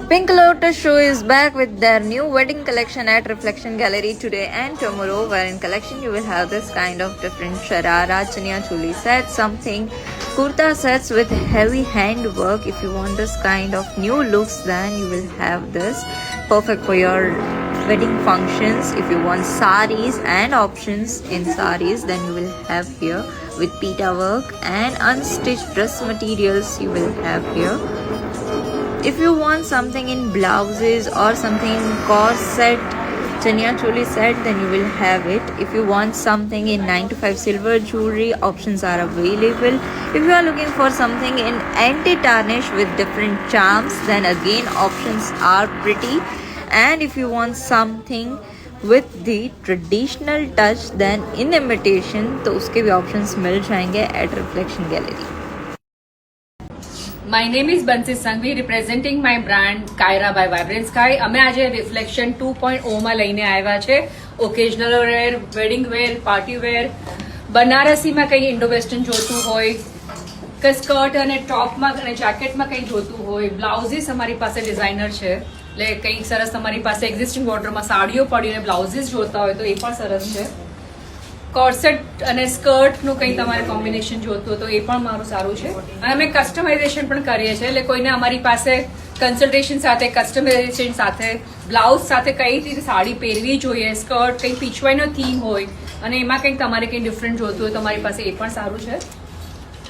Pink Lotus Show is back with their new wedding collection at Reflection Gallery today and tomorrow, where in collection you will have this kind of different sharara, chaniya choli sets, something kurta sets with heavy handwork. If you want this kind of new looks, then you will have this, perfect for your wedding functions. If you want saris and options in saris, then you will have here with pita work and unstitched dress materials you will have here. If you want something in blouses or something in corset, chaniya choli set, then you will have it. If you want something in 9 to 5 silver jewelry, options are available. If you are looking for something in anti-tarnish with different charms, then again options are pretty. And if you want something with the traditional touch, then in imitation, तो उसके भी options मिल जाएंगे at Reflection Gallery. My name is Bansi Sanghvi, representing my brand Kaira by Vibrant Sky. અમે આજે reflection 2.0 માં લઈને આવ્યા છે ઓકેઝનલ વેર, વેડિંગ વેર, પાર્ટી વેર, બનારસીમાં કંઈ ઇન્ડો વેસ્ટર્ન જોતું હોય કે સ્કર્ટ અને ટોપમાં અને જેકેટમાં કંઈ જોતું હોય, બ્લાઉઝીસ અમારી પાસે ડિઝાઇનર છે, એટલે કંઈક સરસ તમારી પાસે એક્ઝિસ્ટિંગ ઓર્ડરમાં સાડીઓ પડી અને બ્લાઉઝીસ જોતા હોય તો એ પણ સરસ છે. કોર્સેટ અને સ્કર્ટનું કંઈ તમારે કોમ્બિનેશન જોતું હોય તો એ પણ મારું સારું છે. અને અમે કસ્ટમાઇઝેશન પણ કરીએ છીએ, એટલે કોઈને અમારી પાસે કન્સલ્ટેશન સાથે, કસ્ટમાઇઝેશન સાથે, બ્લાઉઝ સાથે કઈ રીતે સાડી પહેરવી જોઈએ, સ્કર્ટ કંઈ પીછવાઈનો થીમ હોય અને એમાં કંઈક તમારે કંઈ ડિફરન્ટ જોતું હોય તો અમારી પાસે એ પણ સારું છે.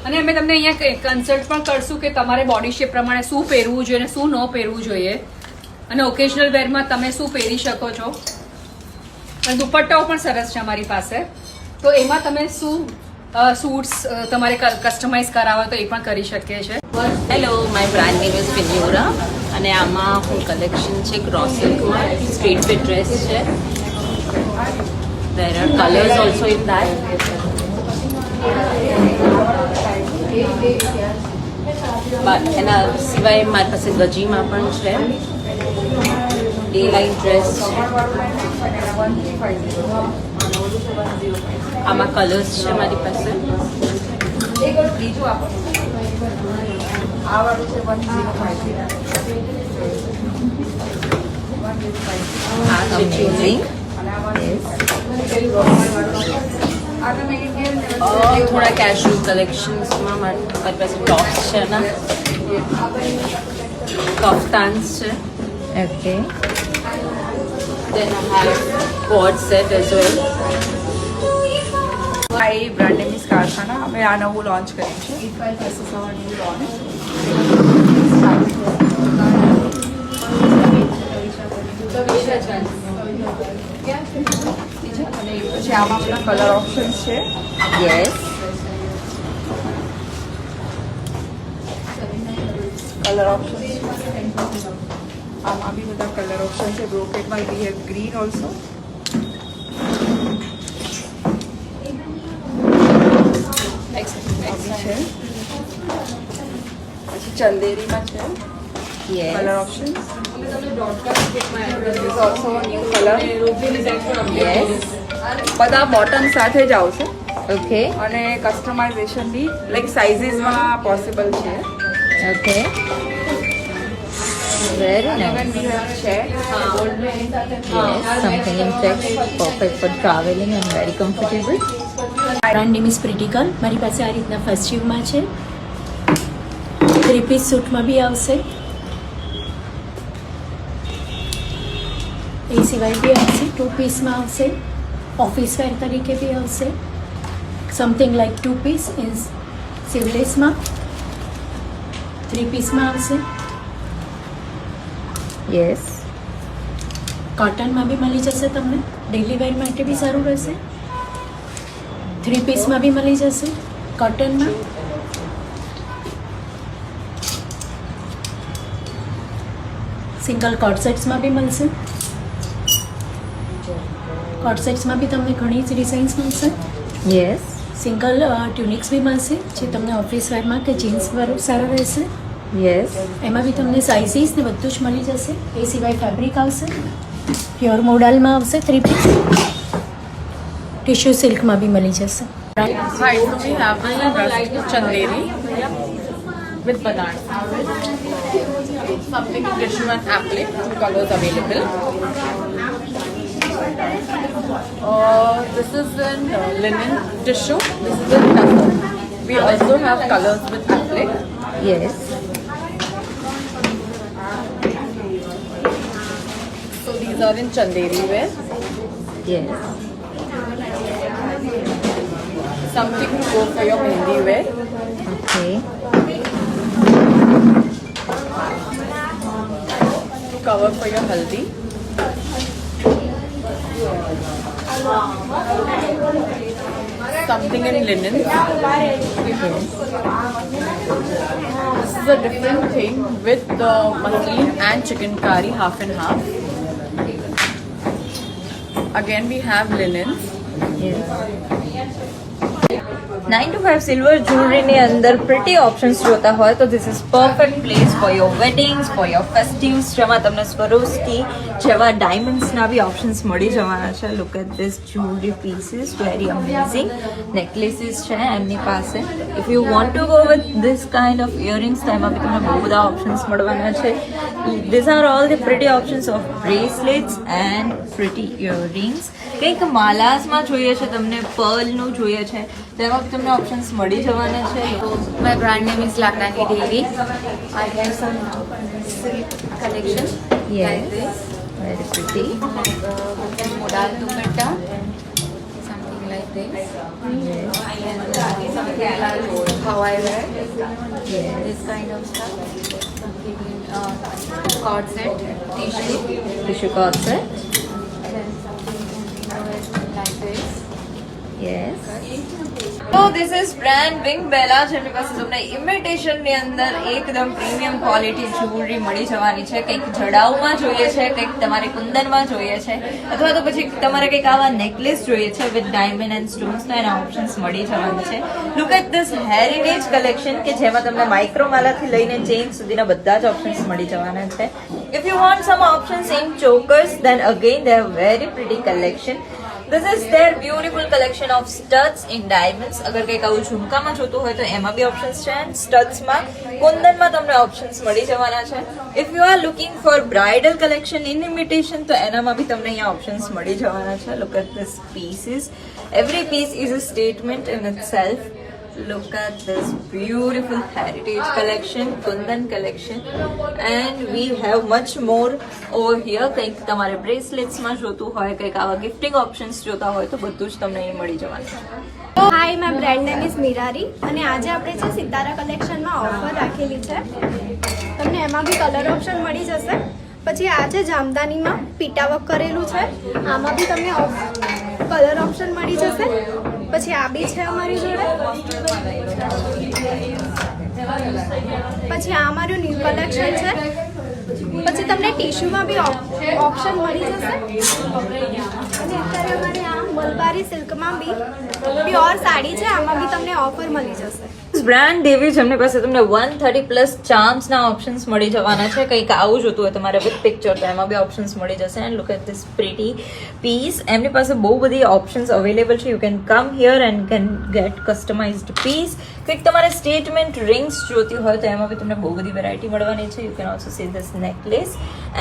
અને અમે તમને અહીંયા કન્સલ્ટ પણ કરશું કે તમારે બોડી શેપ પ્રમાણે શું પહેરવું જોઈએ અને શું ન પહેરવું જોઈએ, અને ઓકેઝનલ વેરમાં તમે શું પહેરી શકો છો. અને દુપટ્ટાઓ પણ સરસ છે અમારી પાસે, તો એમાં તમે શું સૂટ્સ તમારે કસ્ટમાઇઝ કરાવો તો એ પણ કરી શકીએ છીએ. Hello, my brand name is Pinyora અને આમાં હું કલેક્શન છે ક્રોસ સિલ્કમાં, સ્ટ્રીટ ફિટ ડ્રેસ છે. There are colours also in that. એના સિવાય મારી પાસે ગજીમાં પણ છે, ડે લાઇટ ડ્રેસ છે. આમાં કલર્સ છે મારી પાસે. થોડા કેઝ્યુઅલ કલેક્શન્સમાં મારી પાસે ટોપ્સ છે ને કફતાન્સ છે. Okay. Then I have board set as well. My brand name is કારખાના. અમે આ નવું લોન્ચ કર્યું છે. This is our new launch. અને પછી આમાં આપણા કલર ઓપ્શન્સ છે. Yes. કલર ઓપ્શન્સ આમાં બી બધા કલર ઓપ્શન છે. બ્રોકેટમાં વી હેવ ગ્રીન ઓલ્સો. છે પછી ચંદેરીમાં છે colour options. Also new colour. બધા બોટમ સાથે જ આવશે. ઓકે. અને કસ્ટમાઇઝેશન બી લાઈક સાઇઝીસમાં પોસિબલ છે. Okay. Very nice. Even we have check. Yes, something in check, perfect for traveling and very comfortable. Brand name is pretty girl. મારી પાસે આ રીતના ફેસ્ટિવમાં છે, 3 પીસ સૂટમાં બી આવશે, એ સિવાય બી આવશે, 2 પીસમાં આવશે, ઓફિસ વેર તરીકે બી આવશે, સમથિંગ લાઈક 2 પીસ ઇન સિવલેસમાં, 3 પીસમાં આવશે. Yes. કોટનમાં બી મળી જશે તમને, ડેલી વેર માટે બી સારું રહેશે. 3 પીસમાં બી મળી જશે કોટનમાં. સિંગલ કોટ સેટ્સમાં બી મળશે. કોટ સેટ્સમાં બી તમને ઘણી જ ડિઝાઇન્સ મળશે. Yes. સિંગલ ટ્યુનિક્સ બી મળશે જે તમને ઓફિસ વેરમાં કે જીન્સ વાળું સારા રહેશે. Yes. એમાં બી તમને સાઇઝીસ ને બધું જ મળી જશે. એ સિવાય ફેબ્રિક આવશે, પ્યોર મોડાલમાં આવશે, 3 પીસ, ટિશ્યુ સિલ્કમાં બી મળી જશે. Hi, so we have Chanderi with banana. Something in tissue and applique, 2 colors available. This is in linen tissue. This is in tussar. We also have colors with applique. Yes. So these are in chanderi wear. Yes. Something to go for your mehndi wear. Okay. To cover for your haldi. Something in linen. This is a different thing with the muslin and chikankari half and half. Again we have linens. 9 to 5 silver જ્વેલરીની અંદર pretty options જોતા હોય તો this is perfect place for your weddings, for your festives, જેમાં તમને સ્વરોસ્કી જેવા ડાયમંડ્સના બી options મળી જવાના છે. Look at this jewellery pieces, very amazing. Necklaces છે એમની પાસે. If you want to go with this kind of earrings તો એમાં બી તમને બહુ બધા ઓપ્શન્સ મળવાના છે. These are all the pretty options of bracelets and pretty earrings. કંઈક માલાસમાં જોઈએ છે તમને, પર્લનું જોઈએ છે, તેમાં બી તમને ઓપ્શન્સ મળી જવાના છે. My brand name is Lakdani Dairy. I have some silk collection like this. Very pretty. Modal dupatta, something like this. Yes. And something like how I wear. This kind of stuff. Something in cord set, tissue. Tissue cord set. Then something like this. Yes. તો this is brand wing બેલા, જેમની પાસે તમને ઇમિટેશનની અંદર એકદમ premium quality jewellery મળી જવાની છે. કંઈક જડાઉમાં જોઈએ છે, કંઈક તમારે કુંદનમાં જોઈએ છે, અથવા તો પછી તમારે કંઈક આવા નેકલેસ જોઈએ છે વિથ ડાયમંડ એન્ડ સ્ટોન્સ, તો એના ઓપ્શન્સ મળી જવાના છે. Look at this heritage collection કે જેમાં તમને માઇક્રોમાલાથી લઈને ચેઇન સુધીના બધા જ ઓપ્શન્સ મળી જવાના છે. If you want some options in chokers then again they have very pretty collection. This is their beautiful collection of studs in diamonds. અગર કંઈક આવું ઝુમકામાં જોતું હોય તો એમાં બી ઓપ્શન્સ છે. એન્ડ સ્ટડ્સમાં, કુંદનમાં તમને ઓપ્શન્સ મળી જવાના છે. If you are looking for bridal collection in imitation તો એનામાં બી તમને અહીંયા ઓપ્શન્સ મળી જવાના છે. Look at this pieces. Every piece is a statement in itself. Look at this beautiful heritage collection, Kundan collection, and we have much more over here. કંઈક તમારે બ્રેસલેટ્સમાં જોતું હોય, કંઈક આવા ગિફ્ટિંગ ઓપ્શન્સ જોતા હોય તો બધું જ તમને અહીં મળી જવાનું છે. હાય, માય બ્રાન્ડ નેમ ઇઝ મિરારી અને આજે આપણે જે સિતારા કલેક્શનમાં ઓફર રાખેલી છે તમને એમાં બી કલર ઓપ્શન મળી જશે. પછી આ છે જામદાનીમાં પીટા વર્ક કરેલું છે, આમાં બી તમને કલર ઓપ્શન મળી જશે. પછી આ બી છે અમારી જોડે. પછી આ અમારું ન્યૂ કલેક્શન છે. પછી તમને ટિશ્યુમાં બી ઓપ્શન મળી જશે. અને અત્યારે અમારે આ મલબારી સિલ્કમાં બી પ્યોર સાડી છે, આમાં બી તમને ઓફર મળી જશે. બ્રાન્ડ દેવી, જેમની પાસે તમને 130+ ચાર્મ્સના ઓપ્શન્સ મળી જવાના છે. કંઈક આવું જોતું હોય તમારે વિથ પિક્ચર તો એમાં બી ઓપ્શન્સ મળી જશે. And look at this pretty piece. એમની પાસે બહુ બધી ઓપ્શન્સ અવેલેબલ છે. You can come here and can get customized piece. કંઈક તમારે સ્ટેટમેન્ટ રિંગ્સ જોતી હોય તો એમાં બી તમને બહુ બધી વેરાયટી મળવાની છે. You can also see this necklace.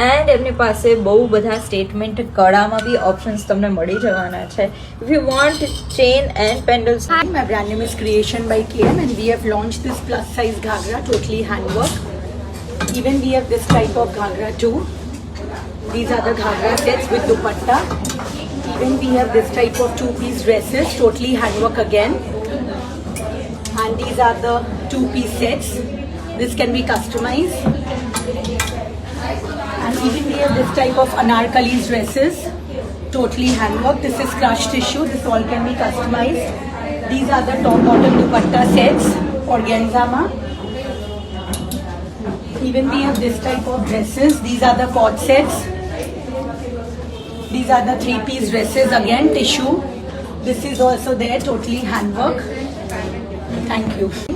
And એમની પાસે બહુ બધા સ્ટેટમેન્ટ કળામાં બી ઓપ્શન્સ તમને મળી જવાના છે. If you want chain and pendants. Hi, my brand name is Creation by KM and we have launched this plus size ghagra, totally handwork. Even we have this type of ghagra too. These are the ghagra sets with dupatta. Even we have this type of 2-piece dresses, totally handwork again. And these are the 2-piece sets. This can be customized. And even we have this type of anarkali dresses, totally handwork. This is crushed tissue. This all can be customized. These are the top bottom dupatta sets, organza ma. Even we have this type of dresses. These are the cord sets. These are the 3-piece dresses, again tissue. This is also there, totally handwork. Thank you.